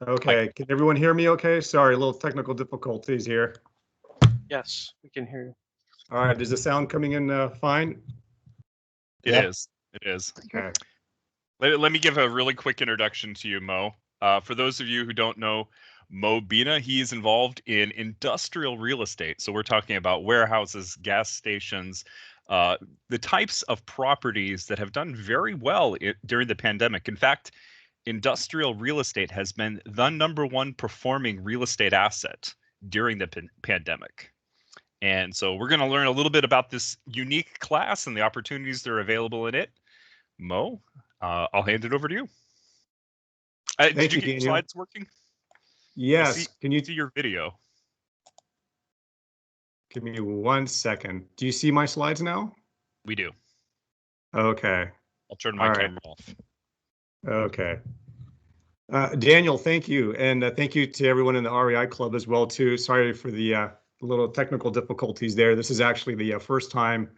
Okay, can everyone hear me okay? Sorry, a little technical difficulties here. Yes, we can hear you. All right, is the sound coming in fine? It is. It is. Okay. Let me give a really quick introduction to you, Mo. For those of you who don't know Mo Bina, he is involved in industrial real estate. So we're talking about warehouses, gas stations, the types of properties that have done very well during the pandemic. In fact, industrial real estate has been the #1 performing real estate asset during the pandemic. And so we're going to learn a little bit about this unique class and the opportunities that are available in it. Mo, I'll hand it over to you. Did you get your slides working? Yes. Can you see your video? Give me 1 second. Do you see my slides now? We do. Okay. I'll turn my camera off. Okay. Daniel, thank you. And thank you to everyone in the REI Club as well, too. Sorry for the little technical difficulties there. This is actually the first time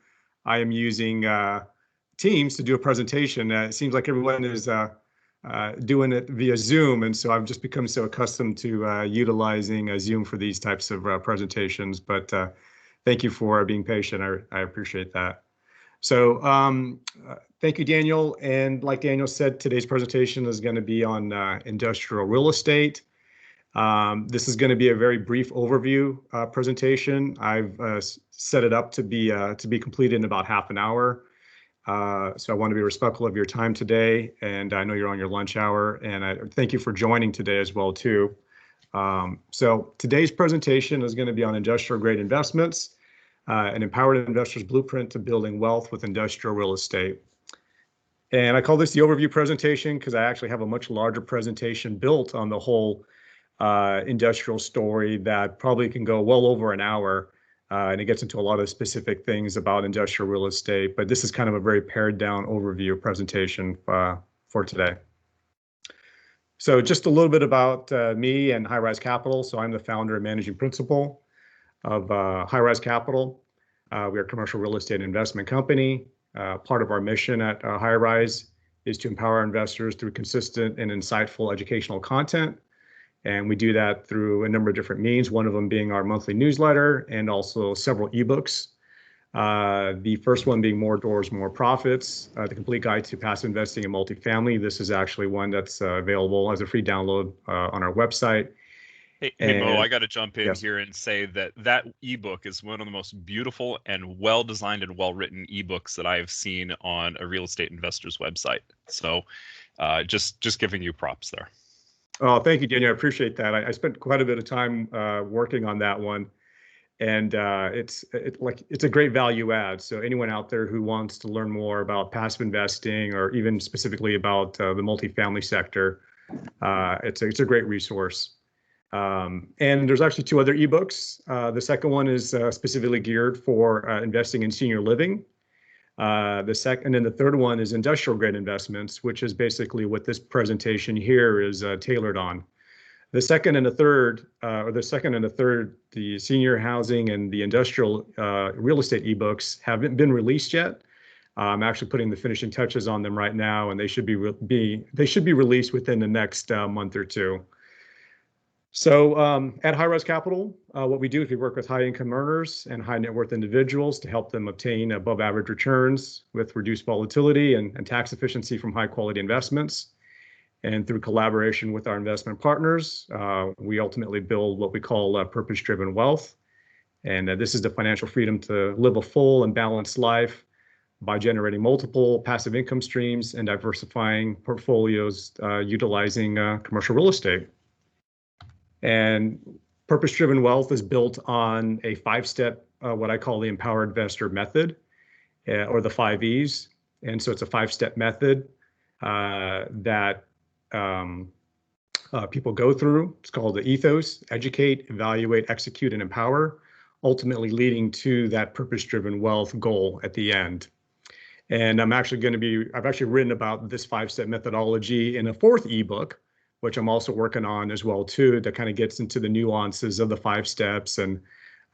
I am using Teams to do a presentation. It seems like everyone is doing it via Zoom, and so I've just become so accustomed to utilizing Zoom for these types of presentations. But thank you for being patient. I appreciate that. So thank you, Daniel. And like Daniel said, today's presentation is going to be on industrial real estate. This is going to be a very brief overview presentation. I've set it up to be completed in about half an hour. So I want to be respectful of your time today, and I know you're on your lunch hour, and I thank you for joining today as well too. So today's presentation is going to be on industrial grade investments, an empowered investor's blueprint to building wealth with industrial real estate. And I call this the overview presentation because I actually have a much larger presentation built on the whole industrial story that probably can go well over an hour. And it gets into a lot of specific things about industrial real estate, but this is kind of a very pared down overview presentation for today. So just a little bit about me and Highrise Capital. So I'm the founder and managing principal of Highrise Capital. We are a commercial real estate investment company. Part of our mission at Highrise is to empower investors through consistent and insightful educational content. And we do that through a number of different means, one of them being our monthly newsletter and also several ebooks. The first one being More Doors, More Profits, the complete guide to passive investing in multifamily. This is actually one that's available as a free download on our website. Hey Mo, I got to jump in here and say that ebook is one of the most beautiful and well-designed and well-written ebooks that I have seen on a real estate investor's website. So just giving you props there. Oh, thank you, Daniel. I appreciate that. I spent quite a bit of time working on that one, and it's a great value add. So anyone out there who wants to learn more about passive investing or even specifically about the multifamily sector, it's a great resource. And there's actually 2 other ebooks. The second one is specifically geared for investing in senior living. And then the third one is industrial grade investments, which is basically what this presentation here is tailored on. The second and the third, the senior housing and the industrial real estate ebooks haven't been released yet. I'm actually putting the finishing touches on them right now, and they should be released within the next month or 2. So at Highrise Capital, what we do is we work with high income earners and high net worth individuals to help them obtain above average returns with reduced volatility and tax efficiency from high quality investments. And through collaboration with our investment partners, we ultimately build what we call purpose driven wealth. And this is the financial freedom to live a full and balanced life by generating multiple passive income streams and diversifying portfolios utilizing commercial real estate. And purpose-driven wealth is built on a 5-step, what I call the empowered investor method, or the 5 E's. And so it's a 5-step method that people go through. It's called the ethos: educate, evaluate, execute, and empower, ultimately leading to that purpose-driven wealth goal at the end. And I've actually written about this 5-step methodology in a 4th ebook, which I'm also working on as well too, that kind of gets into the nuances of the 5 steps and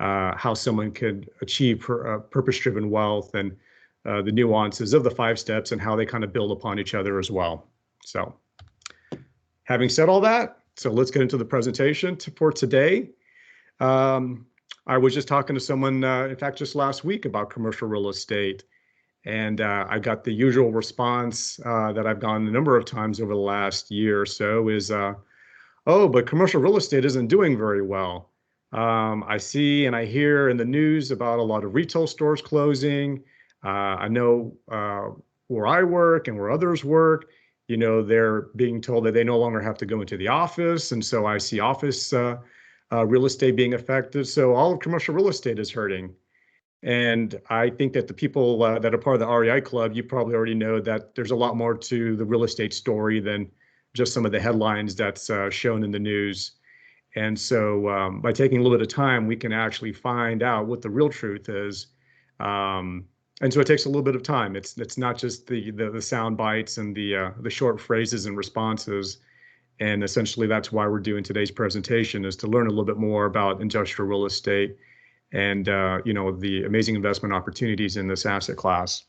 how someone could achieve purpose-driven wealth and the nuances of the 5 steps and how they kind of build upon each other as well. So having said all that, So let's get into the presentation for today. I was just talking to someone, in fact, just last week about commercial real estate. And I got the usual response that I've gotten a number of times over the last year or so is, oh, but commercial real estate isn't doing very well. I see and I hear in the news about a lot of retail stores closing. I know where I work and where others work, you know, they're being told that they no longer have to go into the office. And so I see office real estate being affected. So all of commercial real estate is hurting. And I think that the people that are part of the REI Club, you probably already know that there's a lot more to the real estate story than just some of the headlines that's shown in the news. And so by taking a little bit of time, we can actually find out what the real truth is. And so it takes a little bit of time. It's not just the sound bites and the short phrases and responses. And essentially, that's why we're doing today's presentation, is to learn a little bit more about industrial real estate and you know, the amazing investment opportunities in this asset class.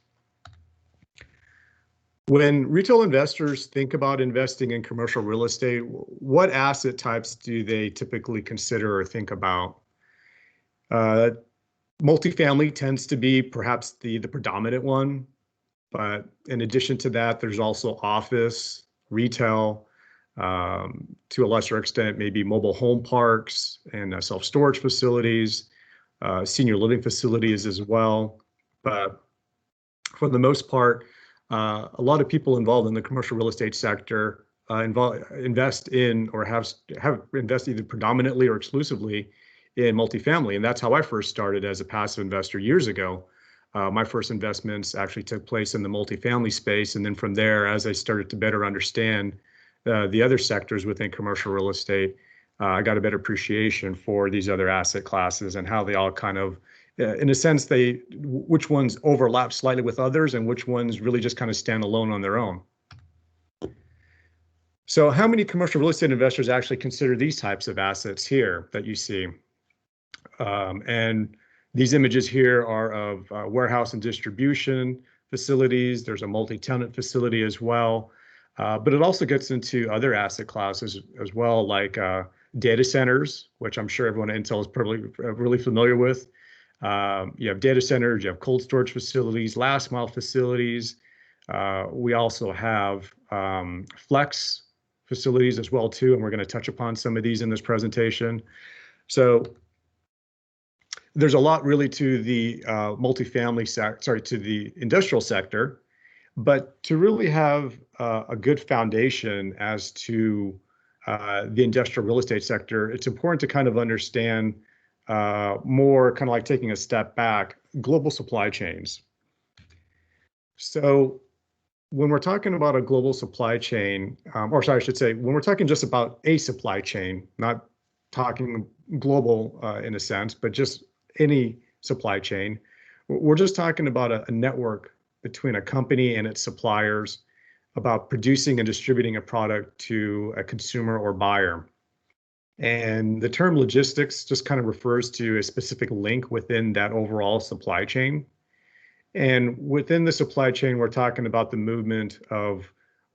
When retail investors think about investing in commercial real estate, what asset types do they typically consider or think about? Multifamily tends to be perhaps the predominant one, but in addition to that, there's also office, retail, to a lesser extent, maybe mobile home parks and self-storage facilities, senior living facilities as well. But for the most part, a lot of people involved in the commercial real estate sector invest in or have invested either predominantly or exclusively in multifamily. And that's how I first started as a passive investor years ago. My first investments actually took place in the multifamily space. And then from there, as I started to better understand the other sectors within commercial real estate, I got a better appreciation for these other asset classes and how they all kind of, in a sense, which ones overlap slightly with others and which ones really just kind of stand alone on their own. So how many commercial real estate investors actually consider these types of assets here that you see? And these images here are of warehouse and distribution facilities. There's a multi-tenant facility as well. But it also gets into other asset classes as well, like data centers, which I'm sure everyone at Intel is probably really familiar with. You have data centers, you have cold storage facilities, last mile facilities. We also have flex facilities as well too, and we're going to touch upon some of these in this presentation. So there's a lot really to the to the industrial sector, but to really have a good foundation as to the industrial real estate sector, it's important to kind of understand more kind of like taking a step back, global supply chains. So when we're talking about a global supply chain, or sorry, I should say, when we're talking just about a supply chain, not talking global in a sense, but just any supply chain, we're just talking about a network between a company and its suppliers about producing and distributing a product to a consumer or buyer. And the term logistics just kind of refers to a specific link within that overall supply chain. And within the supply chain, we're talking about the movement of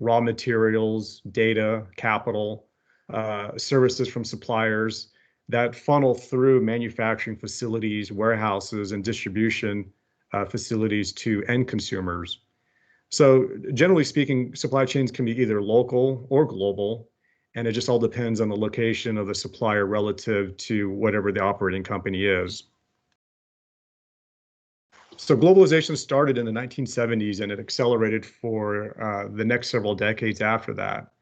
raw materials, data, capital, services from suppliers that funnel through manufacturing facilities, warehouses, and distribution facilities to end consumers. So generally speaking, supply chains can be either local or global, and it just all depends on the location of the supplier relative to whatever the operating company is. So globalization started in the 1970s and it accelerated for the next several decades after that.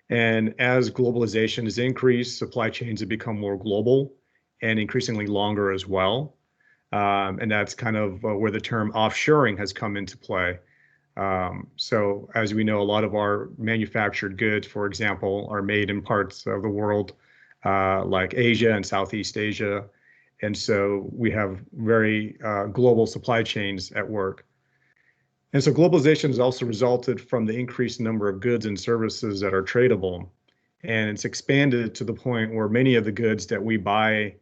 And as globalization has increased, supply chains have become more global and increasingly longer as well. And that's kind of where the term offshoring has come into play. So as we know, a lot of our manufactured goods, for example, are made in parts of the world like Asia and Southeast Asia. And so we have very global supply chains at work. And so globalization has also resulted from the increased number of goods and services that are tradable. And it's expanded to the point where many of the goods that we buy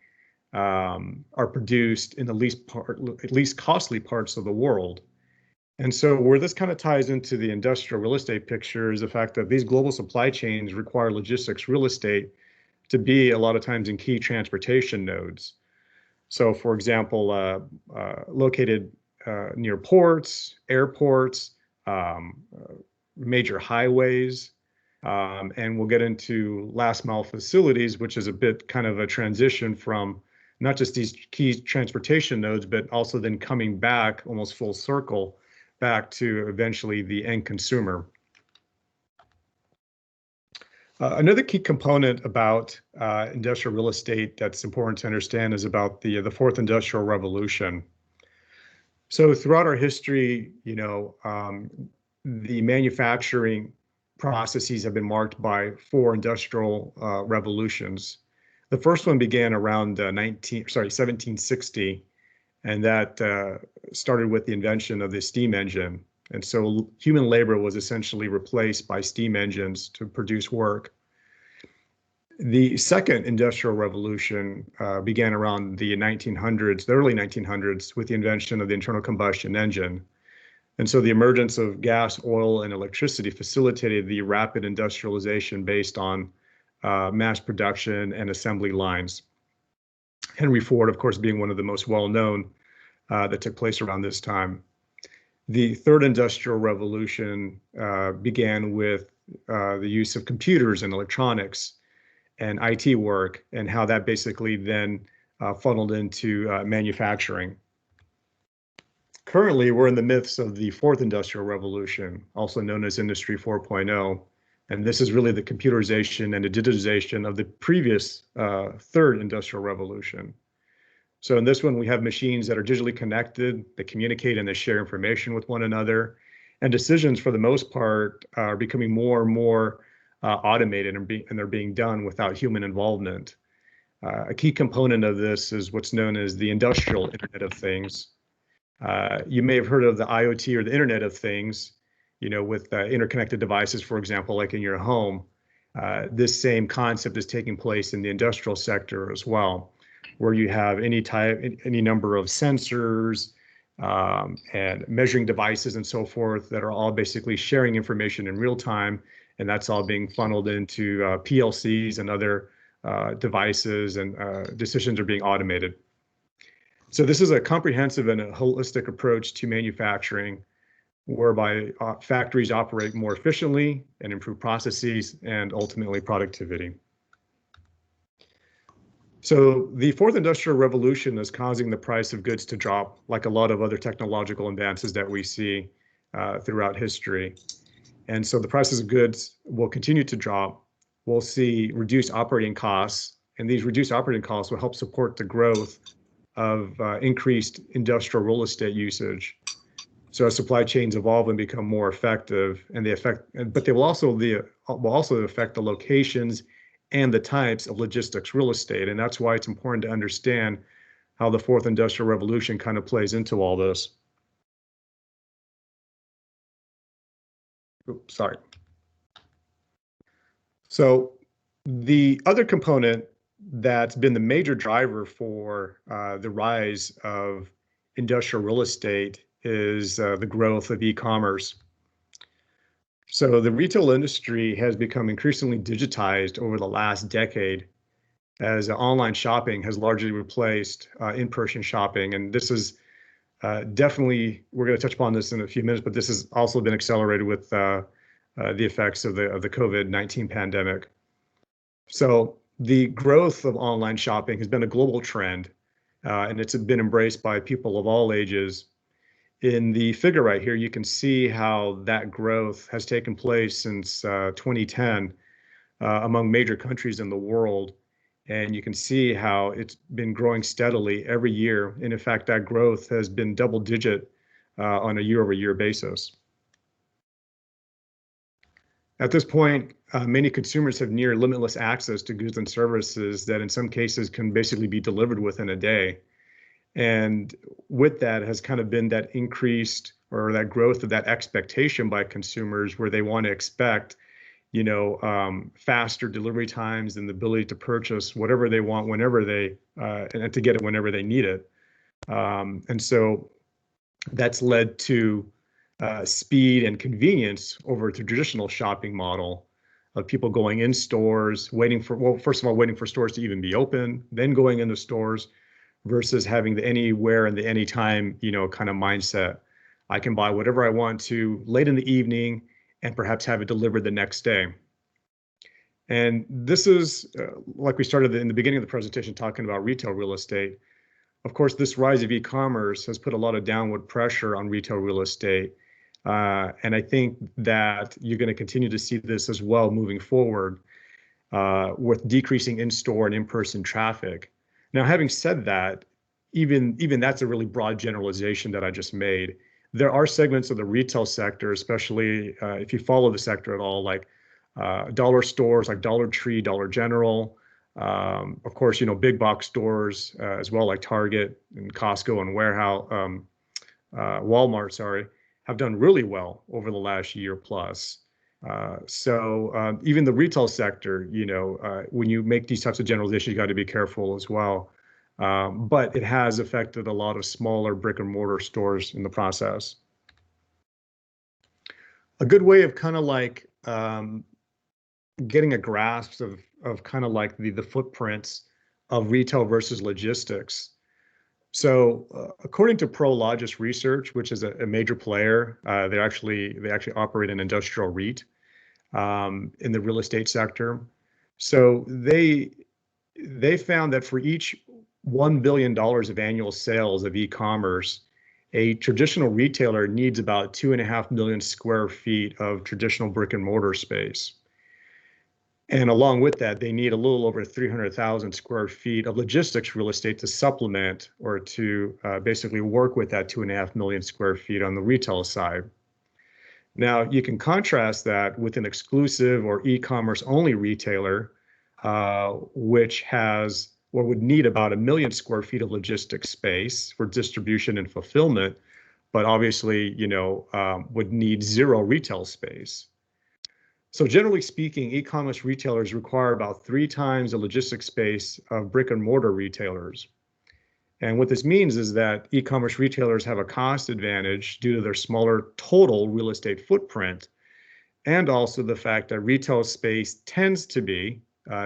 are produced in the least costly parts of the world. And so where this kind of ties into the industrial real estate picture is the fact that these global supply chains require logistics real estate to be a lot of times in key transportation nodes. So for example, located near ports, airports, major highways, and we'll get into last mile facilities, which is a bit kind of a transition from not just these key transportation nodes, but also then coming back almost full circle back to eventually the end consumer. Another key component about industrial real estate that's important to understand is about the fourth industrial revolution. So throughout our history, the manufacturing processes have been marked by four industrial revolutions. The first one began around 1760, and that started with the invention of the steam engine. And so human labor was essentially replaced by steam engines to produce work. The second industrial revolution began around the 1900s, the early 1900s, with the invention of the internal combustion engine. And so the emergence of gas, oil, and electricity facilitated the rapid industrialization based on mass production and assembly lines. Henry Ford, of course, being one of the most well-known that took place around this time. The third industrial revolution began with the use of computers and electronics and IT work, and how that basically then funneled into manufacturing. Currently, we're in the midst of the fourth industrial revolution, also known as Industry 4.0. And this is really the computerization and the digitization of the previous third industrial revolution. So in this one, we have machines that are digitally connected, that communicate and they share information with one another. And decisions, for the most part, are becoming more and more automated, and they're being done without human involvement. A key component of this is what's known as the industrial Internet of Things. You may have heard of the IoT, or the Internet of Things, with interconnected devices, for example, like in your home. This same concept is taking place in the industrial sector as well, where you have any number of sensors and measuring devices and so forth that are all basically sharing information in real time, and that's all being funneled into PLCs and other devices, and decisions are being automated. So this is a comprehensive and a holistic approach to manufacturing, whereby factories operate more efficiently and improve processes and ultimately productivity. So the fourth industrial revolution is causing the price of goods to drop, like a lot of other technological advances that we see throughout history. And so the prices of goods will continue to drop. We'll see reduced operating costs, and these reduced operating costs will help support the growth of increased industrial real estate usage. So as supply chains evolve and become more effective, but they will also affect the locations and the types of logistics real estate. And that's why it's important to understand how the fourth industrial revolution kind of plays into all this. Oops, sorry. So the other component that's been the major driver for the rise of industrial real estate is the growth of e-commerce. So the retail industry has become increasingly digitized over the last decade, as online shopping has largely replaced in-person shopping. And this is definitely, we're going to touch upon this in a few minutes, but this has also been accelerated with the effects of the COVID-19 pandemic. So the growth of online shopping has been a global trend, and it's been embraced by people of all ages. In the figure right here, you can see how that growth has taken place since 2010 among major countries in the world. And you can see how it's been growing steadily every year. And in fact, that growth has been double digit on a year-over-year basis. At this point, many consumers have near limitless access to goods and services that in some cases can basically be delivered within a day. And with that has kind of been that increased, or that growth of that expectation by consumers, where they want to expect, faster delivery times and the ability to purchase whatever they want whenever they, and to get it whenever they need it. And so that's led to speed and convenience over the traditional shopping model of people going in stores, waiting for, well, first of all, waiting for stores to even be open, then going into stores, versus having the anywhere and the anytime, kind of mindset. I can buy whatever I want to late in the evening and perhaps have it delivered the next day. And this is, like we started in the beginning of the presentation talking about retail real estate. Of course, this rise of e-commerce has put a lot of downward pressure on retail real estate. And I think that you're going to continue to see this as well moving forward with decreasing in-store and in-person traffic. Now, having said that, even that's a really broad generalization that I just made. There are segments of the retail sector, especially if you follow the sector at all, like dollar stores like Dollar Tree, Dollar General, of course, big box stores as well, like Target and Costco and Walmart, sorry, have done really well over the last year plus. So even the retail sector, when you make these types of generalizations, you got to be careful as well. But it has affected a lot of smaller brick and mortar stores in the process. A good way of kind of like getting a grasp of kind of like the footprints of retail versus logistics. So according to Prologis Research, which is a major player, they actually operate an industrial REIT in the real estate sector. So they found that for each $1 billion of annual sales of e-commerce, a traditional retailer needs about 2.5 million square feet of traditional brick and mortar space. And along with that, they need a little over 300,000 square feet of logistics real estate to supplement or to basically work with that 2.5 million square feet on the retail side. Now, you can contrast that with an exclusive or e-commerce only retailer, which has or would need about 1 million square feet of logistics space for distribution and fulfillment, but obviously, would need zero retail space. So generally speaking, e-commerce retailers require about 3 times the logistics space of brick and mortar retailers. And what this means is that e-commerce retailers have a cost advantage due to their smaller total real estate footprint, and also the fact that retail space tends to be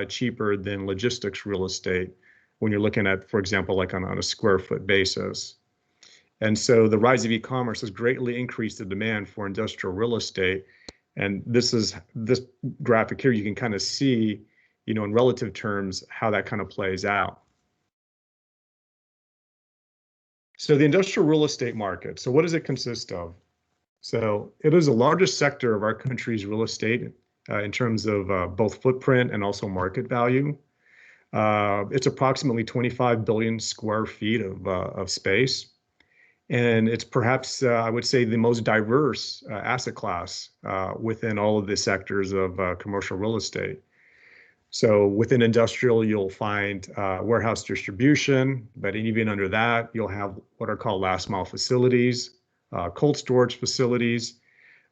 cheaper than logistics real estate when you're looking at, for example, like on a square foot basis. And so the rise of e-commerce has greatly increased the demand for industrial real estate. And this graphic here, you can kind of see, in relative terms, how that kind of plays out. So the industrial real estate market, so what does it consist of? So it is the largest sector of our country's real estate in terms of both footprint and also market value. It's approximately 25 billion square feet of space. And it's perhaps, I would say, the most diverse asset class within all of the sectors of commercial real estate. So within industrial, you'll find warehouse distribution, but even under that, you'll have what are called last mile facilities, cold storage facilities.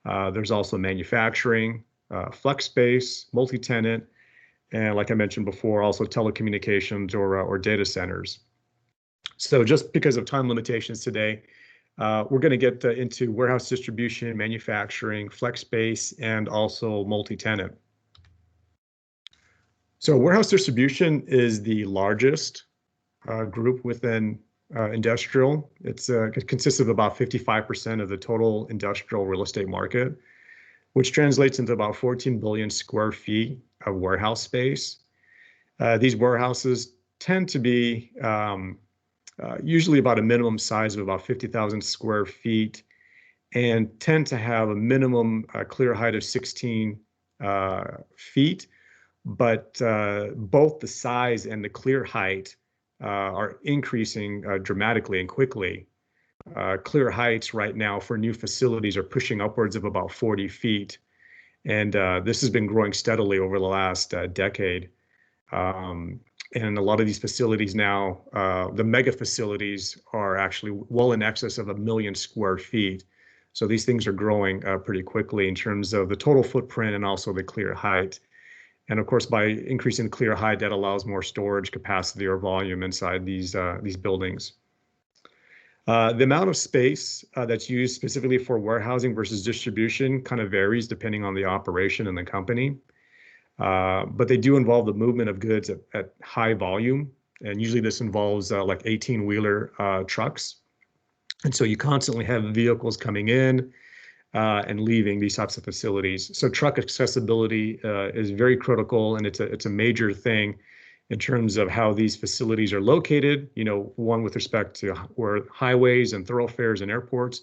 There's also manufacturing, flex space, multi-tenant, and like I mentioned before, also telecommunications or data centers. So just because of time limitations today, we're going to get into warehouse distribution, manufacturing, flex space, and also multi-tenant. So warehouse distribution is the largest group within industrial. It consists of about 55% of the total industrial real estate market, which translates into about 14 billion square feet of warehouse space. These warehouses tend to be usually about a minimum size of about 50,000 square feet and tend to have a minimum clear height of 16 feet. But both the size and the clear height are increasing dramatically and quickly. Clear heights right now for new facilities are pushing upwards of about 40 feet. And this has been growing steadily over the last decade. And a lot of these facilities now, the mega facilities are actually well in excess of 1 million square feet. So these things are growing pretty quickly in terms of the total footprint and also the clear height. And of course, by increasing the clear height, that allows more storage capacity or volume inside these buildings. The amount of space that's used specifically for warehousing versus distribution kind of varies depending on the operation and the company. But they do involve the movement of goods at high volume. And usually this involves like 18-wheeler trucks. And so you constantly have vehicles coming in and leaving these types of facilities. So truck accessibility is very critical, and it's a major thing in terms of how these facilities are located, one with respect to where highways and thoroughfares and airports,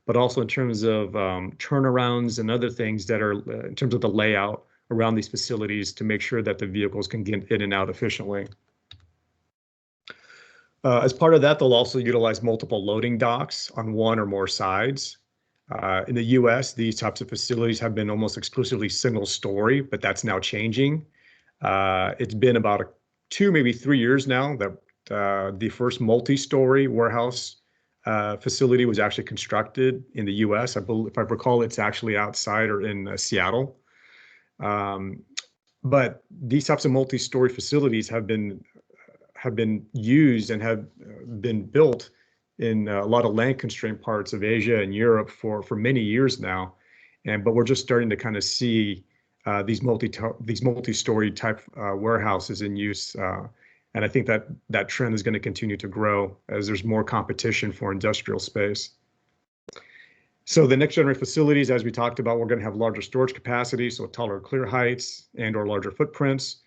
but also in terms of turnarounds and other things that are in terms of the layout around these facilities to make sure that the vehicles can get in and out efficiently. As part of that, they'll also utilize multiple loading docks on one or more sides. In the US, these types of facilities have been almost exclusively single story, but that's now changing. It's been about 2, maybe 3 years now that the first multi-story warehouse facility was actually constructed in the US. If I recall, it's actually outside or in Seattle. But these types of multi-story facilities have been used and have been built in a lot of land constrained parts of Asia and Europe for many years now, but we're just starting to kind of see these multi-story type warehouses in use, and I think that trend is going to continue to grow as there's more competition for industrial space. So the next generation facilities, as we talked about, we're going to have larger storage capacity, so taller clear heights and/or larger footprints,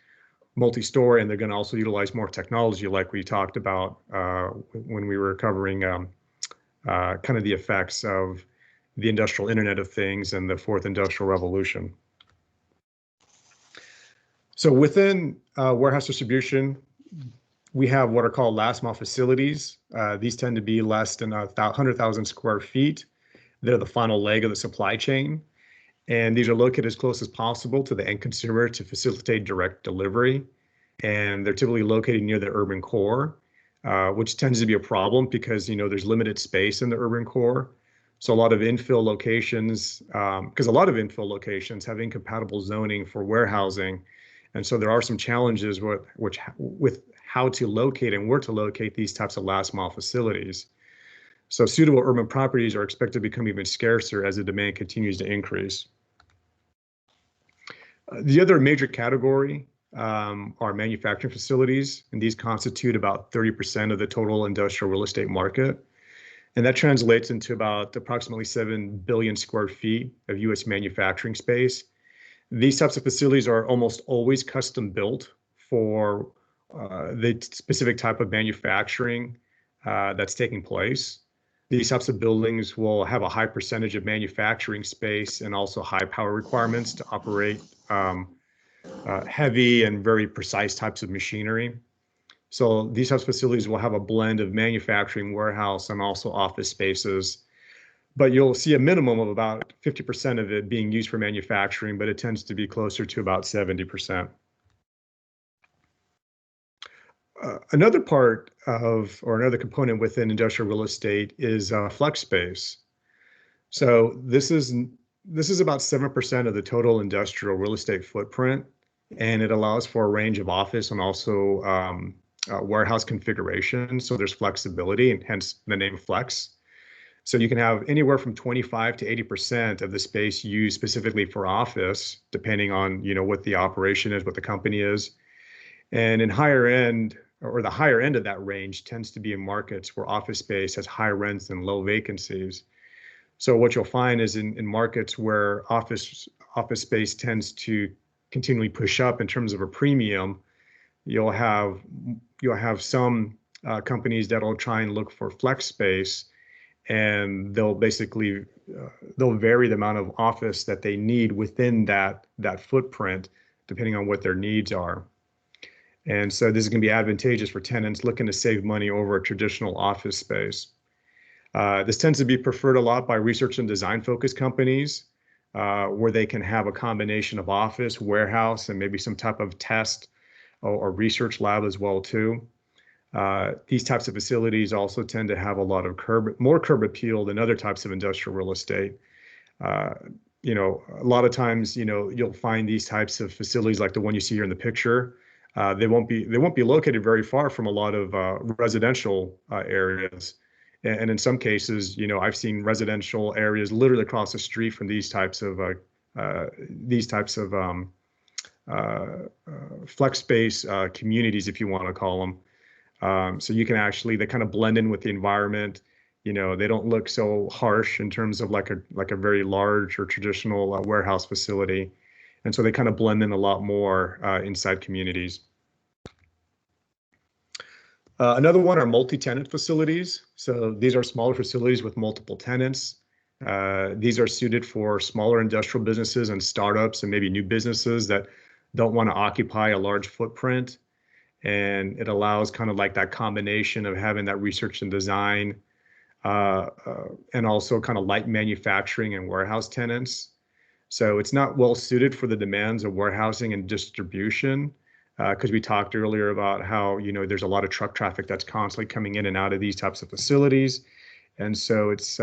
multi-story, and they're going to also utilize more technology, like we talked about when we were covering kind of the effects of the industrial Internet of Things and the fourth industrial revolution. So within warehouse distribution, we have what are called last mile facilities. These tend to be less than 100,000 square feet. They're the final leg of the supply chain. And these are located as close as possible to the end consumer to facilitate direct delivery. And they're typically located near the urban core, which tends to be a problem because, there's limited space in the urban core. So a lot of infill locations, because a lot of infill locations have incompatible zoning for warehousing. And so there are some challenges with how to locate and where to locate these types of last mile facilities. So suitable urban properties are expected to become even scarcer as the demand continues to increase. The other major category are manufacturing facilities, and these constitute about 30% of the total industrial real estate market. And that translates into about approximately 7 billion square feet of US manufacturing space. These types of facilities are almost always custom built for the specific type of manufacturing that's taking place. These types of buildings will have a high percentage of manufacturing space and also high power requirements to operate heavy and very precise types of machinery. So these types of facilities will have a blend of manufacturing, warehouse, and also office spaces. But you'll see a minimum of about 50% of it being used for manufacturing, but it tends to be closer to about 70%. Another part of, or another component within industrial real estate is flex space. So this is about 7% of the total industrial real estate footprint, and it allows for a range of office and also warehouse configuration. So there's flexibility, and hence the name flex. So you can have anywhere from 25 to 80% of the space used specifically for office, depending on what the operation is, what the company is. And in higher end, or the higher end of that range, tends to be in markets where office space has high rents and low vacancies. So what you'll find is in markets where office space tends to continually push up in terms of a premium, you'll have some companies that'll try and look for flex space, and they'll basically they'll vary the amount of office that they need within that footprint, depending on what their needs are. And so this is going to be advantageous for tenants looking to save money over a traditional office space. This tends to be preferred a lot by research and design focused companies, where they can have a combination of office, warehouse, and maybe some type of test or research lab as well too. These types of facilities also tend to have a lot of more curb appeal than other types of industrial real estate. A lot of times, you'll find these types of facilities like the one you see here in the picture. They won't be located very far from a lot of residential areas, And in some cases, I've seen residential areas literally across the street from these types of flex space communities, if you want to call them. So you can actually, they kind of blend in with the environment. They don't look so harsh in terms of like a very large or traditional warehouse facility. And so they kind of blend in a lot more inside communities. Another one are multi-tenant facilities. So these are smaller facilities with multiple tenants. These are suited for smaller industrial businesses and startups and maybe new businesses that don't want to occupy a large footprint. And it allows kind of like that combination of having that research and design and also kind of light manufacturing and warehouse tenants. So it's not well suited for the demands of warehousing and distribution because we talked earlier about how, there's a lot of truck traffic that's constantly coming in and out of these types of facilities. And so it's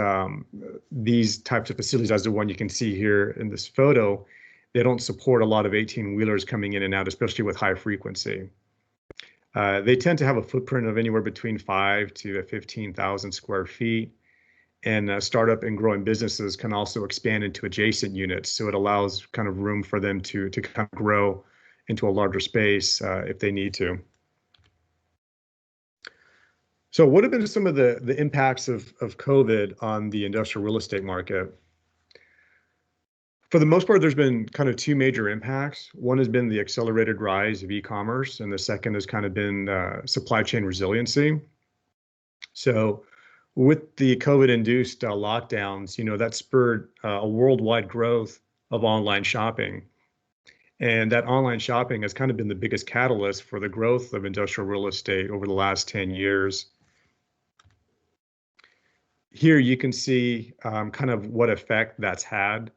these types of facilities, as the one you can see here in this photo, they don't support a lot of 18-wheelers coming in and out, especially with high frequency. They tend to have a footprint of anywhere between 5 to 15,000 square feet. And startup and growing businesses can also expand into adjacent units. So it allows kind of room for them to kind of grow into a larger space if they need to. So what have been some of the impacts of COVID on the industrial real estate market? For the most part, there's been kind of two major impacts. One has been the accelerated rise of e-commerce, and the second has kind of been supply chain resiliency. So with the COVID-induced lockdowns, that spurred a worldwide growth of online shopping. And that online shopping has kind of been the biggest catalyst for the growth of industrial real estate over the last 10 years. Here you can see kind of what effect that's had.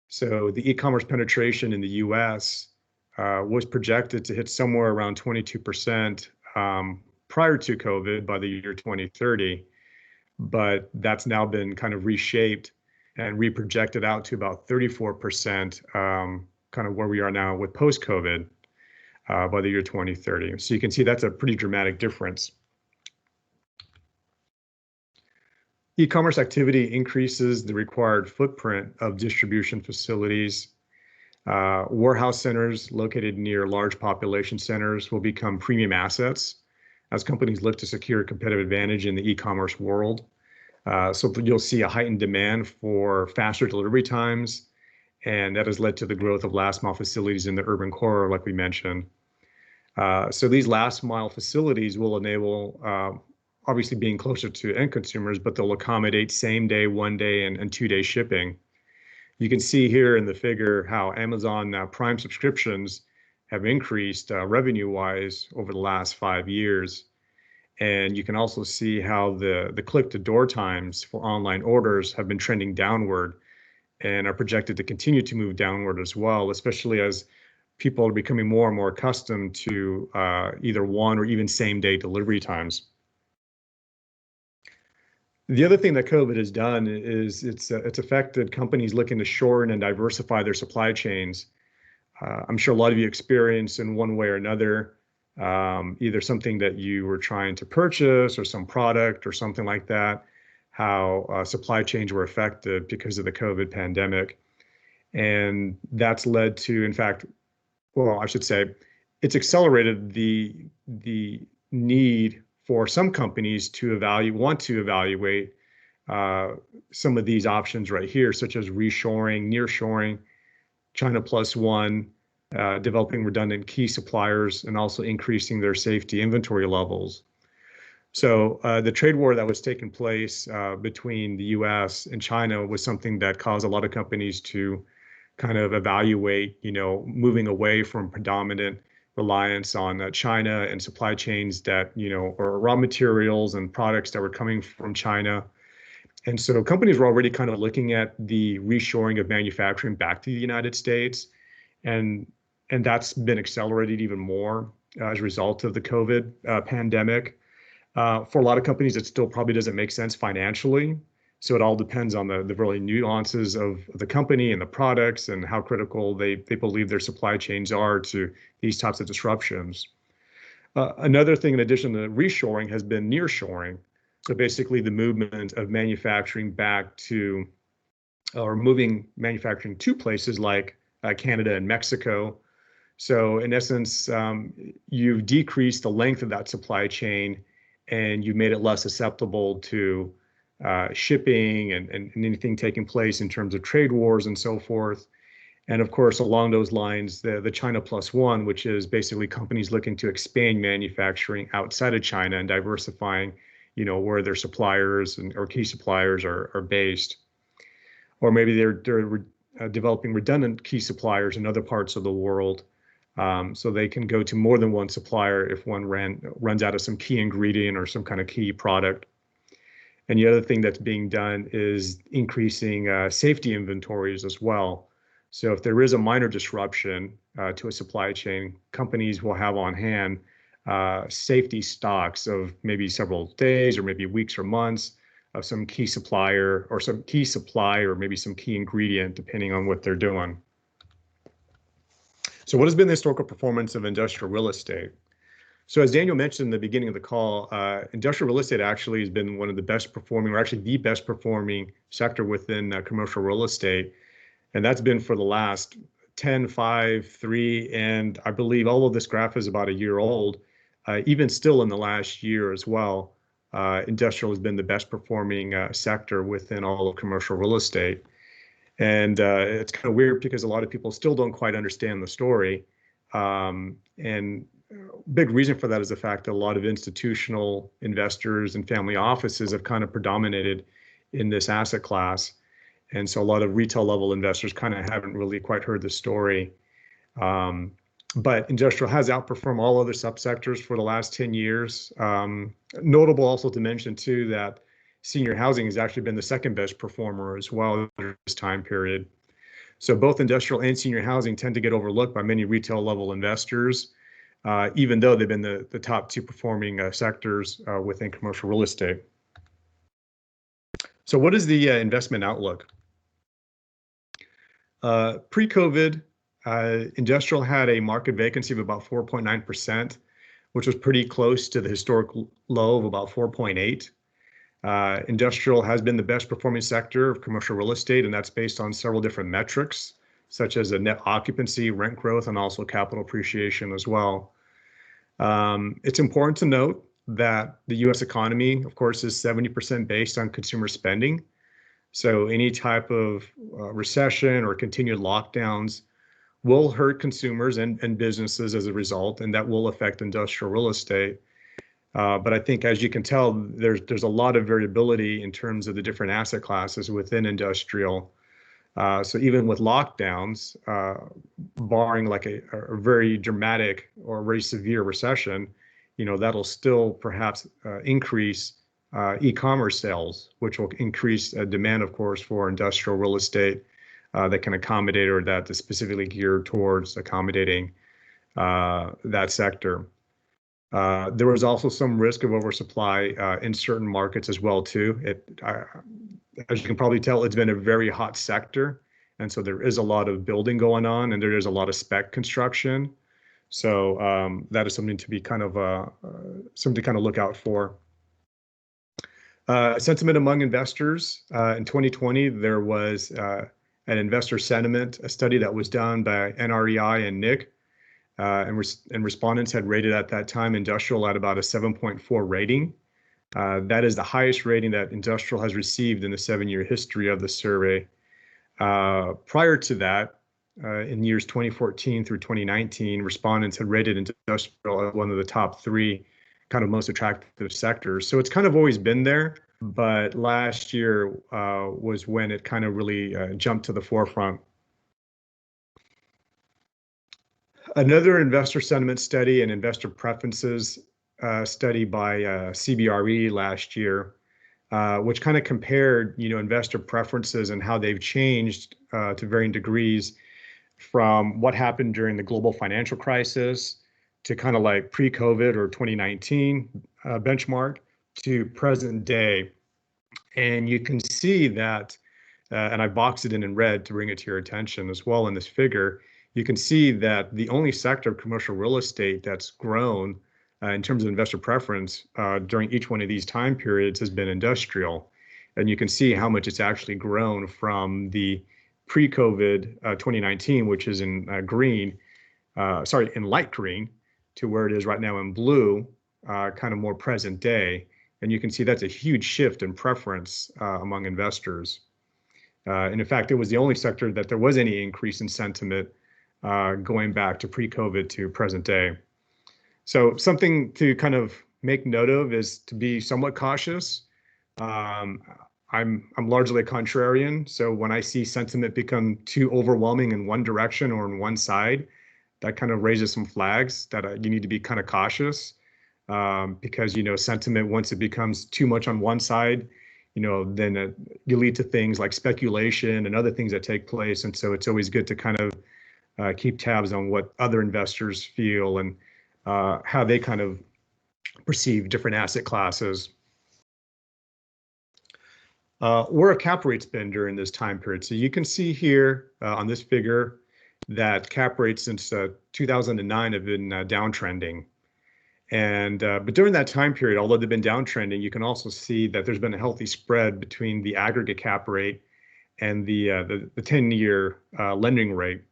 So the e-commerce penetration in the US was projected to hit somewhere around 22% prior to COVID by the year 2030. But that's now been kind of reshaped and reprojected out to about 34%, kind of where we are now with post-COVID by the year 2030. So you can see that's a pretty dramatic difference. E-commerce activity increases the required footprint of distribution facilities. Warehouse centers located near large population centers will become premium assets as companies look to secure a competitive advantage in the e-commerce world. So you'll see a heightened demand for faster delivery times, and that has led to the growth of last mile facilities in the urban core, like we mentioned. So these last mile facilities will enable, obviously being closer to end consumers, but they'll accommodate same day, 1 day, and 2 day shipping. You can see here in the figure how Amazon Prime subscriptions have increased revenue-wise over the last 5 years. And you can also see how the click-to-door times for online orders have been trending downward and are projected to continue to move downward as well, especially as people are becoming more and more accustomed to either one or even same-day delivery times. The other thing that COVID has done is it's affected companies looking to shorten and diversify their supply chains. I'm sure a lot of you experience in one way or another, either something that you were trying to purchase or some product or something like that, how supply chains were affected because of the COVID pandemic. And that's led to, in fact, well, I should say, it's accelerated the need for some companies to want to evaluate some of these options right here, such as reshoring, nearshoring, China plus one, developing redundant key suppliers, and also increasing their safety inventory levels. So the trade war that was taking place between the US and China was something that caused a lot of companies to kind of evaluate, moving away from predominant reliance on China and supply chains that, or raw materials and products that were coming from China. And so companies were already kind of looking at the reshoring of manufacturing back to the United States. And that's been accelerated even more as a result of the COVID pandemic. For a lot of companies, it still probably doesn't make sense financially. So it all depends on the really nuances of the company and the products and how critical they believe their supply chains are to these types of disruptions. Another thing in addition to reshoring has been nearshoring. So basically the movement of manufacturing back to, or moving manufacturing to places like Canada and Mexico. So in essence, you've decreased the length of that supply chain and you made it less susceptible to shipping and anything taking place in terms of trade wars and so forth. And of course, along those lines, the China Plus One, which is basically companies looking to expand manufacturing outside of China and diversifying, where their suppliers or key suppliers are based. Or maybe they're developing redundant key suppliers in other parts of the world, so they can go to more than one supplier if one runs out of some key ingredient or some kind of key product. And the other thing that's being done is increasing safety inventories as well. So if there is a minor disruption to a supply chain, companies will have on hand safety stocks of maybe several days or maybe weeks or months of some key supplier or some key supply or maybe some key ingredient, depending on what they're doing. So what has been the historical performance of industrial real estate? So as Daniel mentioned in the beginning of the call, industrial real estate actually has been one of the best performing, or actually the best performing sector within commercial real estate. And that's been for the last 10, 5, 3, and I believe all of this graph is about a year old. Even still in the last year as well, industrial has been the best performing sector within all of commercial real estate. And it's kind of weird because a lot of people still don't quite understand the story. And big reason for that is the fact that a lot of institutional investors and family offices have kind of predominated in this asset class. And so a lot of retail level investors kind of haven't really quite heard the story. But industrial has outperformed all other subsectors for the last 10 years. Notable also to mention too that senior housing has actually been the second best performer as well during this time period. So both industrial and senior housing tend to get overlooked by many retail level investors, even though they've been the top two performing sectors within commercial real estate. So what is the investment outlook? Pre-COVID, industrial had a market vacancy of about 4.9%, which was pretty close to the historic low of about 4.8. Industrial has been the best performing sector of commercial real estate, and that's based on several different metrics, such as the net occupancy, rent growth, and also capital appreciation as well. It's important to note that the U.S. economy, of course, is 70% based on consumer spending. So any type of recession or continued lockdowns will hurt consumers and businesses as a result, and that will affect industrial real estate. But I think, as you can tell, there's a lot of variability in terms of the different asset classes within industrial. So even with lockdowns, barring like a very dramatic or very severe recession, that'll still perhaps increase e-commerce sales, which will increase demand, of course, for industrial real estate that can accommodate or that is specifically geared towards accommodating that sector. There was also some risk of oversupply in certain markets as well, too. As you can probably tell, it's been a very hot sector. And so there is a lot of building going on and there is a lot of spec construction. So that is something to be kind of something to kind of look out for. Sentiment among investors. In 2020, there was an investor sentiment, a study that was done by NREI and NIC. And respondents had rated at that time industrial at about a 7.4 rating. That is the highest rating that industrial has received in the 7-year history of the survey. Prior to that, in years 2014 through 2019, respondents had rated industrial as one of the top 3 kind of most attractive sectors. So it's kind of always been there, but last year was when it kind of really jumped to the forefront. Another investor sentiment study and investor preferences study by CBRE last year, which kind of compared, investor preferences and how they've changed to varying degrees from what happened during the global financial crisis to kind of like pre-COVID or 2019 benchmark to present day. And you can see that, and I boxed it in red to bring it to your attention as well in this figure. You can see that the only sector of commercial real estate that's grown in terms of investor preference during each one of these time periods has been industrial. And you can see how much it's actually grown from the pre-COVID 2019, which is in green, in light green, to where it is right now in blue, kind of more present day. And you can see that's a huge shift in preference among investors. And in fact, it was the only sector that there was any increase in sentiment going back to pre-COVID to present day. So something to kind of make note of is to be somewhat cautious. I'm largely a contrarian, so when I see sentiment become too overwhelming in one direction or in one side, that kind of raises some flags that you need to be kind of cautious, because sentiment, once it becomes too much on one side, then you lead to things like speculation and other things that take place. And so it's always good to kind of keep tabs on what other investors feel and how they kind of perceive different asset classes. Where have cap rates been during this time period? So you can see here on this figure that cap rates since 2009 have been downtrending. And but during that time period, although they've been downtrending, you can also see that there's been a healthy spread between the aggregate cap rate and the 10-year lending rate.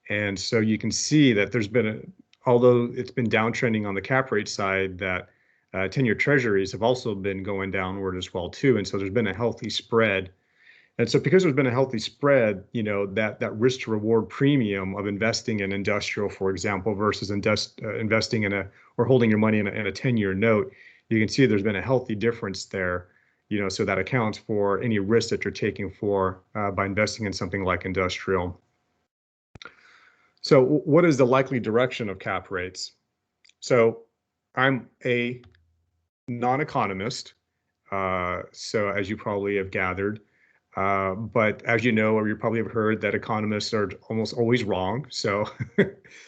And so you can see that there's been although it's been downtrending on the cap rate side, that 10-year treasuries have also been going downward as well too. And so there's been a healthy spread. And so because there's been a healthy spread, that risk to reward premium of investing in industrial, for example, versus investing in or holding your money in a 10-year note, you can see there's been a healthy difference there, so that accounts for any risk that you're taking by investing in something like industrial. So what is the likely direction of cap rates? So I'm a non-economist, so as you probably have gathered, but as you know, or you probably have heard, that economists are almost always wrong. So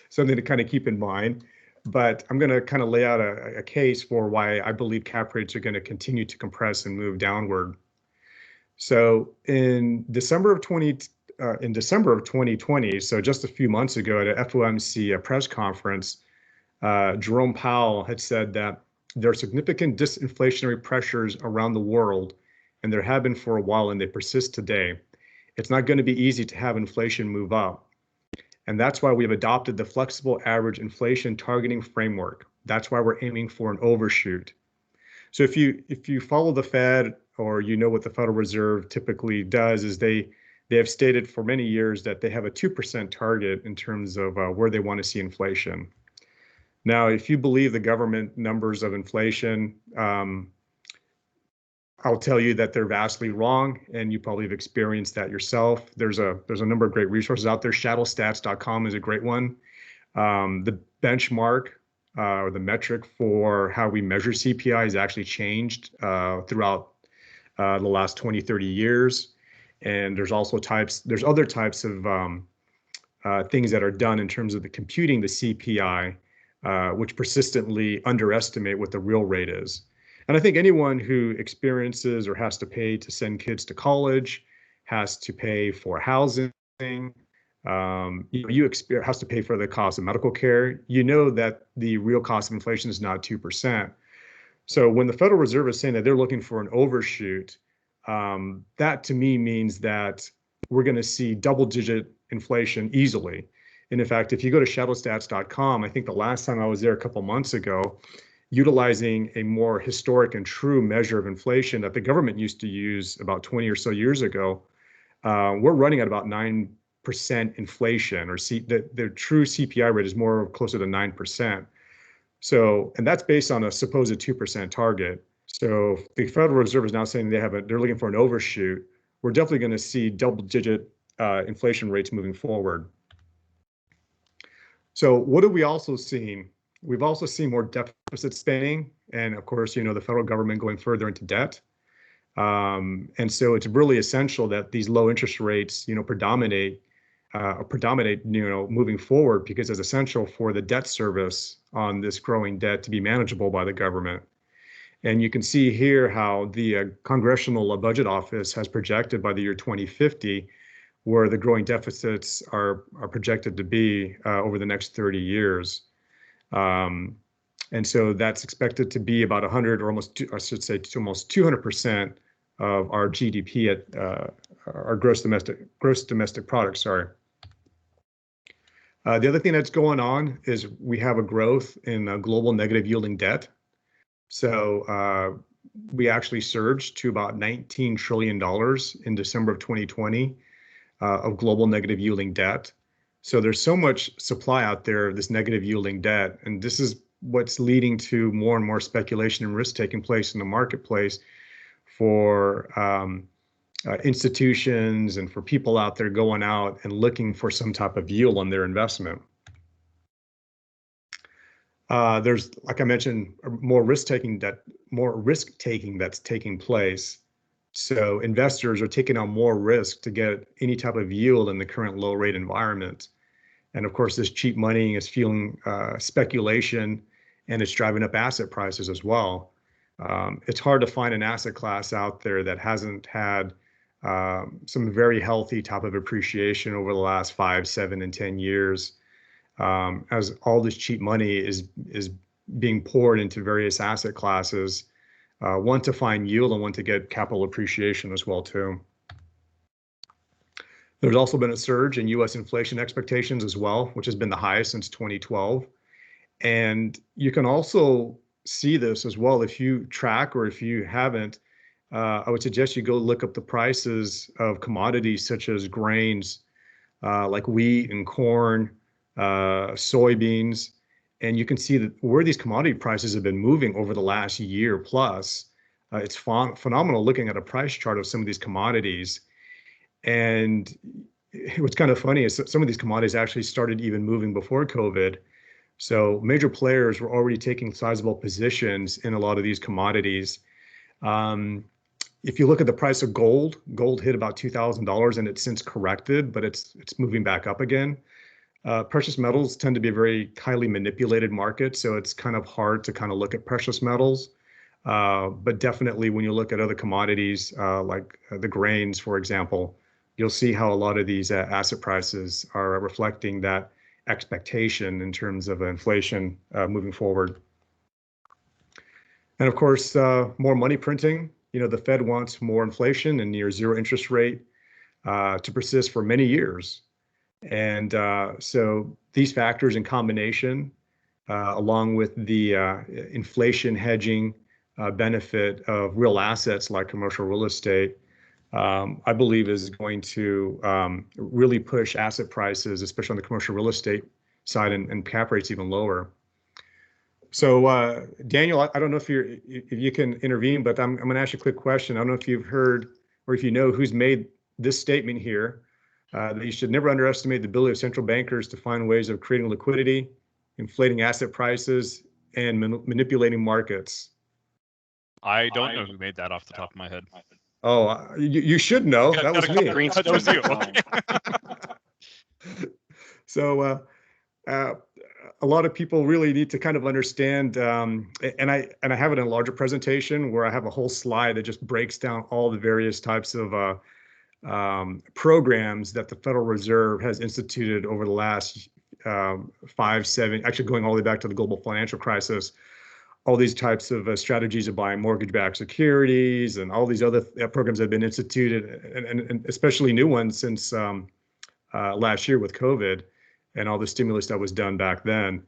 something to kind of keep in mind. But I'm going to kind of lay out a case for why I believe cap rates are going to continue to compress and move downward. So in December of 2020, so just a few months ago at a FOMC press conference, Jerome Powell had said that there are significant disinflationary pressures around the world, and there have been for a while, and they persist today. It's not going to be easy to have inflation move up. And that's why we've adopted the flexible average inflation targeting framework. That's why we're aiming for an overshoot. So if you follow the Fed, or what the Federal Reserve typically does, is they have stated for many years that they have a 2% target in terms of where they want to see inflation. Now, if you believe the government numbers of inflation, I'll tell you that they're vastly wrong, and you probably have experienced that yourself. There's a number of great resources out there. Shadowstats.com is a great one. The benchmark or the metric for how we measure CPI has actually changed throughout the last 20, 30 years. And there's other types of things that are done in terms of computing the CPI, which persistently underestimate what the real rate is. And I think anyone who experiences or has to pay to send kids to college, has to pay for housing, has to pay for the cost of medical care, that the real cost of inflation is not 2%. So when the Federal Reserve is saying that they're looking for an overshoot, that to me means that we're going to see double-digit inflation easily. And in fact, if you go to shadowstats.com, I think the last time I was there a couple months ago, utilizing a more historic and true measure of inflation that the government used to use about 20 or so years ago, we're running at about 9% inflation, or the true CPI rate is more closer to 9%. So, and that's based on a supposed 2% target. So the Federal Reserve is now saying they're looking for an overshoot. We're definitely going to see double-digit inflation rates moving forward. So what have we also seen? We've also seen more deficit spending, and of course, the federal government going further into debt. And so it's really essential that these low interest rates, predominate, moving forward, because it's essential for the debt service on this growing debt to be manageable by the government. And you can see here how the Congressional Budget Office has projected by the year 2050, where the growing deficits are projected to be over the next 30 years. And so that's expected to be about 100 or almost, I should say, to almost 200% of our GDP at our gross domestic product. Sorry. The other thing that's going on is we have a growth in global negative yielding debt. So we actually surged to about $19 trillion in December of 2020 of global negative yielding debt. So there's so much supply out there of this negative yielding debt, and this is what's leading to more and more speculation and risk taking place in the marketplace for institutions and for people out there going out and looking for some type of yield on their investment. There's, like I mentioned, more risk taking that's taking place. So investors are taking on more risk to get any type of yield in the current low rate environment. And of course, this cheap money is fueling speculation, and it's driving up asset prices as well. It's hard to find an asset class out there that hasn't had some very healthy type of appreciation over the last 5, 7, and 10 years, as all this cheap money is being poured into various asset classes, one to find yield and one to get capital appreciation as well too. There's also been a surge in U.S. inflation expectations as well, which has been the highest since 2012. And you can also see this as well if you track, or if you haven't, I would suggest you go look up the prices of commodities such as grains, like wheat and corn, soybeans, and you can see that where these commodity prices have been moving over the last year plus. It's phenomenal looking at a price chart of some of these commodities. And what's kind of funny is some of these commodities actually started even moving before COVID. So major players were already taking sizable positions in a lot of these commodities. If you look at the price of gold hit about $2,000 and it's since corrected, but it's moving back up again. Precious metals tend to be a very highly manipulated market, so it's kind of hard to kind of look at precious metals. But definitely when you look at other commodities, like the grains, for example, you'll see how a lot of these asset prices are reflecting that expectation in terms of inflation moving forward. And of course, more money printing. You know, the Fed wants more inflation and near zero interest rate to persist for many years. And so these factors in combination, along with the inflation hedging benefit of real assets like commercial real estate, I believe is going to really push asset prices, especially on the commercial real estate side, and cap rates even lower. So Daniel, I don't know if you can intervene, but I'm going to ask you a quick question. I don't know if you've heard or if you know who's made this statement here, that you should never underestimate the ability of central bankers to find ways of creating liquidity, inflating asset prices, and manipulating markets. I don't know who made that off the top of my head. Oh, you should know. That was me. That was you. So a lot of people really need to kind of understand, and I have it in a larger presentation where I have a whole slide that just breaks down all the various types of programs that the Federal Reserve has instituted over the last 5, 7, actually going all the way back to the global financial crisis. All these types of strategies of buying mortgage-backed securities and all these other programs that have been instituted, and especially new ones since last year with COVID and all the stimulus that was done back then.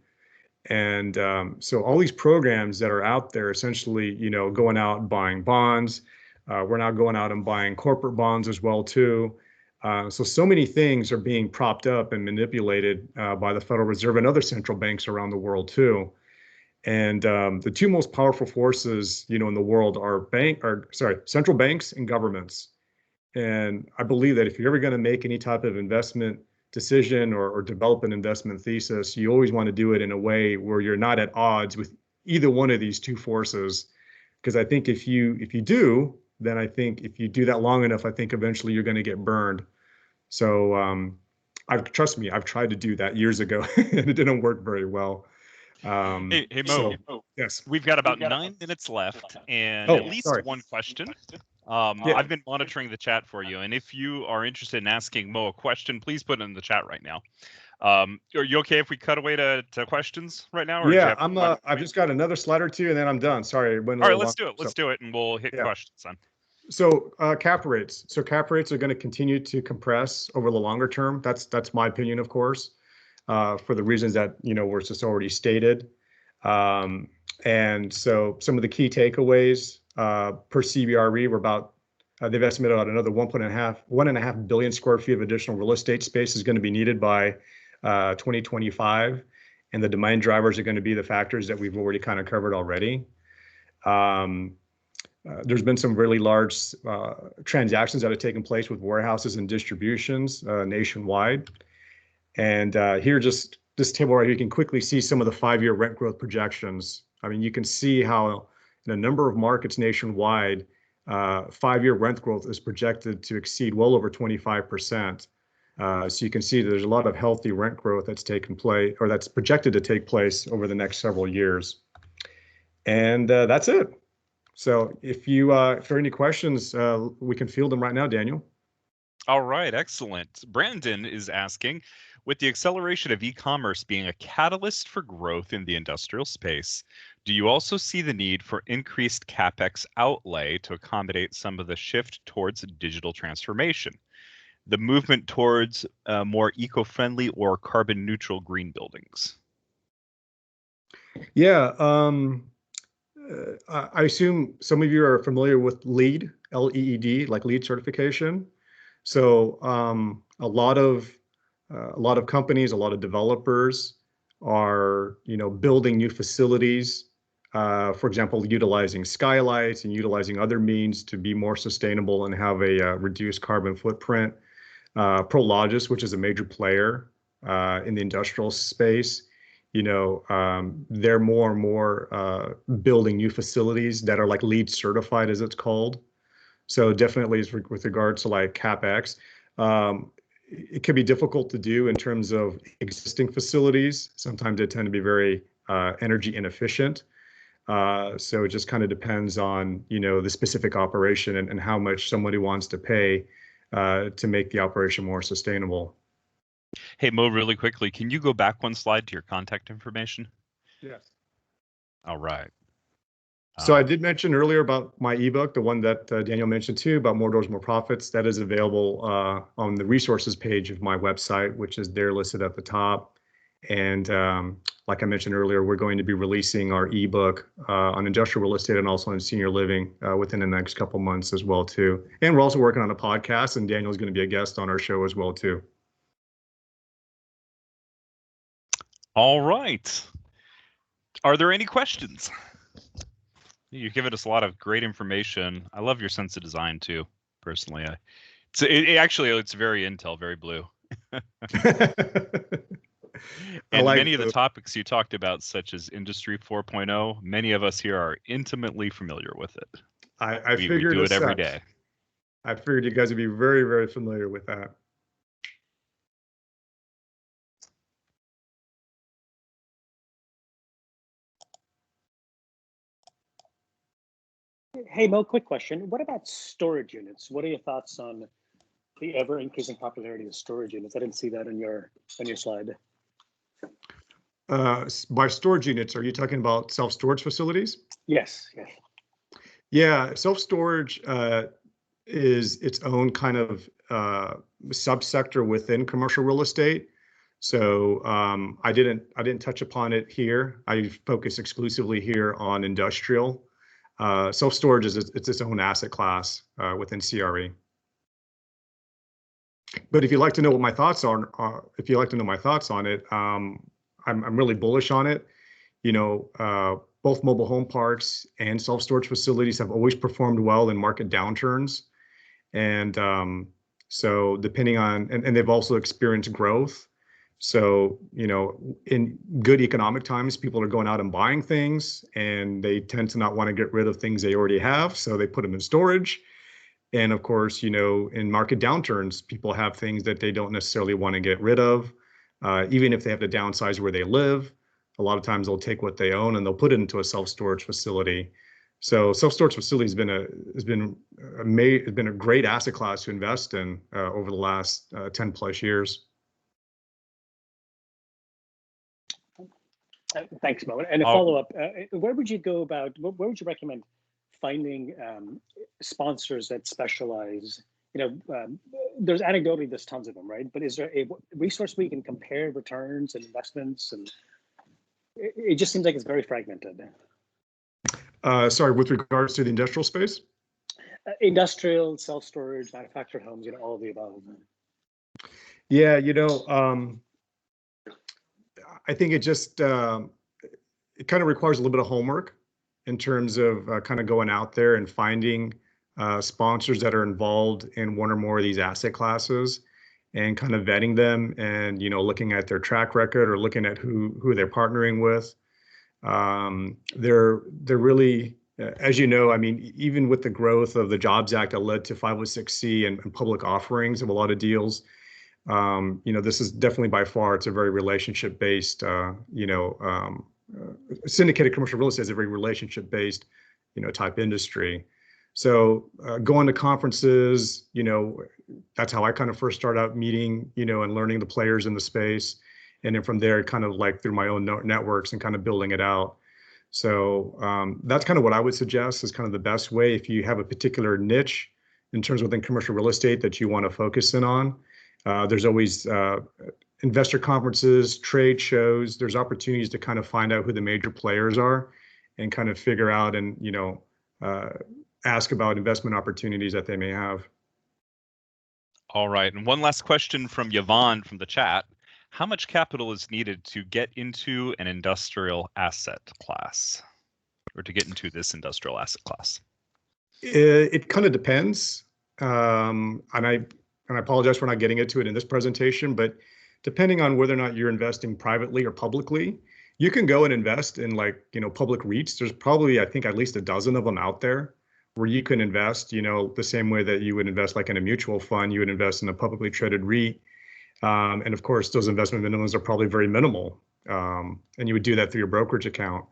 And so all these programs that are out there, essentially, you know, going out and buying bonds. We're now going out and buying corporate bonds as well too. So many things are being propped up and manipulated by the Federal Reserve and other central banks around the world too. And the two most powerful forces, you know, in the world are central banks and governments. And I believe that if you're ever going to make any type of investment decision or develop an investment thesis, you always want to do it in a way where you're not at odds with either one of these two forces. Because I think if you do, then I think if you do that long enough, I think eventually you're going to get burned. So trust me, I've tried to do that years ago and it didn't work very well. Hey Mo, yes, we've got about 9 minutes left and at least one question. I've been monitoring the chat for you, and if you are interested in asking Mo a question, please put it in the chat right now. Are you okay if we cut away to questions right now? Or do you Yeah, have I've just got another slide or two, and then I'm done. Sorry, it went a All right, little let's do it. Let's do it, and we'll hit yeah. questions then. So cap rates. So cap rates are going to continue to compress over the longer term. That's my opinion, of course, for the reasons that were just already stated. And so some of the key takeaways per CBRE were about they've estimated about another 1.5 billion square feet of additional real estate space is going to be needed by 2025, and the demand drivers are going to be the factors that we've already kind of covered already. There's been some really large transactions that have taken place with warehouses and distributions nationwide. And here, just this table right here, you can quickly see some of the 5-year rent growth projections. I mean, you can see how in a number of markets nationwide, 5-year rent growth is projected to exceed well over 25%. So you can see that there's a lot of healthy rent growth that's taken place, or that's projected to take place over the next several years. And that's it. So if there are any questions, we can field them right now, Daniel. All right, excellent. Brandon is asking, with the acceleration of e-commerce being a catalyst for growth in the industrial space, do you also see the need for increased CapEx outlay to accommodate some of the shift towards digital transformation, the movement towards more eco-friendly or carbon neutral green buildings? Yeah, I assume some of you are familiar with LEED, L-E-E-D, like LEED certification. So a lot of companies, a lot of developers are building new facilities. For example, utilizing skylights and utilizing other means to be more sustainable and have a reduced carbon footprint. Prologis, which is a major player in the industrial space, they're more and more building new facilities that are like LEED certified, as it's called. So definitely with regards to like CapEx, it can be difficult to do in terms of existing facilities. Sometimes they tend to be very energy inefficient. So it just kind of depends on, the specific operation and how much somebody wants to pay to make the operation more sustainable. Hey, Mo, really quickly, can you go back one slide to your contact information? Yes. All right. So I did mention earlier about my ebook, the one that Daniel mentioned too, about More Doors, More Profits. That is available on the resources page of my website, which is there listed at the top. And like I mentioned earlier, we're going to be releasing our ebook on industrial real estate and also on senior living within the next couple months as well too. And we're also working on a podcast, and Daniel's going to be a guest on our show as well too. All right. Are there any questions? You've given us a lot of great information. I love your sense of design too, personally. It's very Intel, very blue. And many of the topics you talked about, such as Industry 4.0, many of us here are intimately familiar with it. I figured we do it every day. I figured you guys would be very, very familiar with that. Hey, Mo, quick question. What about storage units? What are your thoughts on the ever increasing popularity of storage units? I didn't see that on your slide. By storage units, are you talking about self-storage facilities? Yes. Yeah, self-storage is its own kind of subsector within commercial real estate. So I didn't touch upon it here. I focus exclusively here on industrial. Self-storage it's its own asset class within CRE. But if you'd like to know what my thoughts are, it, I'm really bullish on it. Both mobile home parks and self-storage facilities have always performed well in market downturns. And so depending on, and they've also experienced growth. So, in good economic times, people are going out and buying things, and they tend to not want to get rid of things they already have. So they put them in storage. And of course, in market downturns, people have things that they don't necessarily want to get rid of, even if they have to downsize where they live. A lot of times they'll take what they own and they'll put it into a self-storage facility. So self-storage facility has been a great asset class to invest in over the last 10 plus years. Thanks, Mo. And a follow-up, where would you go about, where would you recommend finding sponsors that specialize? There's anecdotally, there's tons of them, right? But is there a resource where you can compare returns and investments? And it just seems like it's very fragmented. Sorry, with regards to the industrial space? Industrial, self-storage, manufactured homes, all of the above. Yeah, I think it just, it kind of requires a little bit of homework in terms of kind of going out there and finding sponsors that are involved in one or more of these asset classes and kind of vetting them and, looking at their track record or looking at who they're partnering with. They're really, as you know, I mean, even with the growth of the Jobs Act that led to 506C and public offerings of a lot of deals, this is definitely by far, it's a very relationship-based, syndicated commercial real estate is a very relationship-based, type industry. So going to conferences, that's how I kind of first started out meeting, and learning the players in the space. And then from there, kind of like through my own networks and kind of building it out. So that's kind of what I would suggest is kind of the best way if you have a particular niche in terms within commercial real estate that you want to focus in on. There's always investor conferences, trade shows. There's opportunities to kind of find out who the major players are and kind of figure out and, ask about investment opportunities that they may have. All right. And one last question from Yvonne from the chat. How much capital is needed to get into an industrial asset class or to get into this industrial asset class? It kind of depends. And I apologize for not getting into it in this presentation, but depending on whether or not you're investing privately or publicly, you can go and invest in public REITs. There's probably, I think, at least a dozen of them out there where you can invest, the same way that you would invest like in a mutual fund, you would invest in a publicly traded REIT. And of course, those investment minimums are probably very minimal. And you would do that through your brokerage account.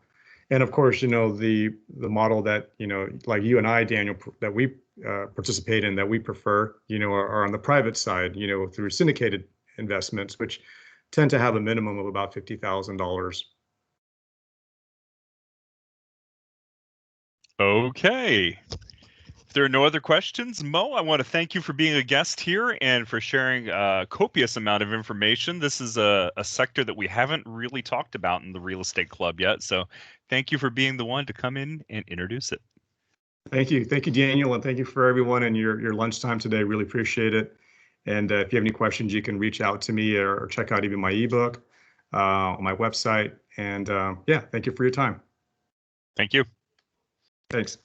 And of course, the model that, like you and I, Daniel, that we participate in, that we prefer, are on the private side, through syndicated investments, which tend to have a minimum of about $50,000. Okay. If there are no other questions, Mo, I want to thank you for being a guest here and for sharing a copious amount of information. This is a sector that we haven't really talked about in the Real Estate Club yet. So thank you for being the one to come in and introduce it. Thank you. Thank you, Daniel. And thank you for everyone and your lunchtime today. Really appreciate it. And if you have any questions, you can reach out to me or check out even my ebook on my website. And yeah, thank you for your time. Thank you. Thanks.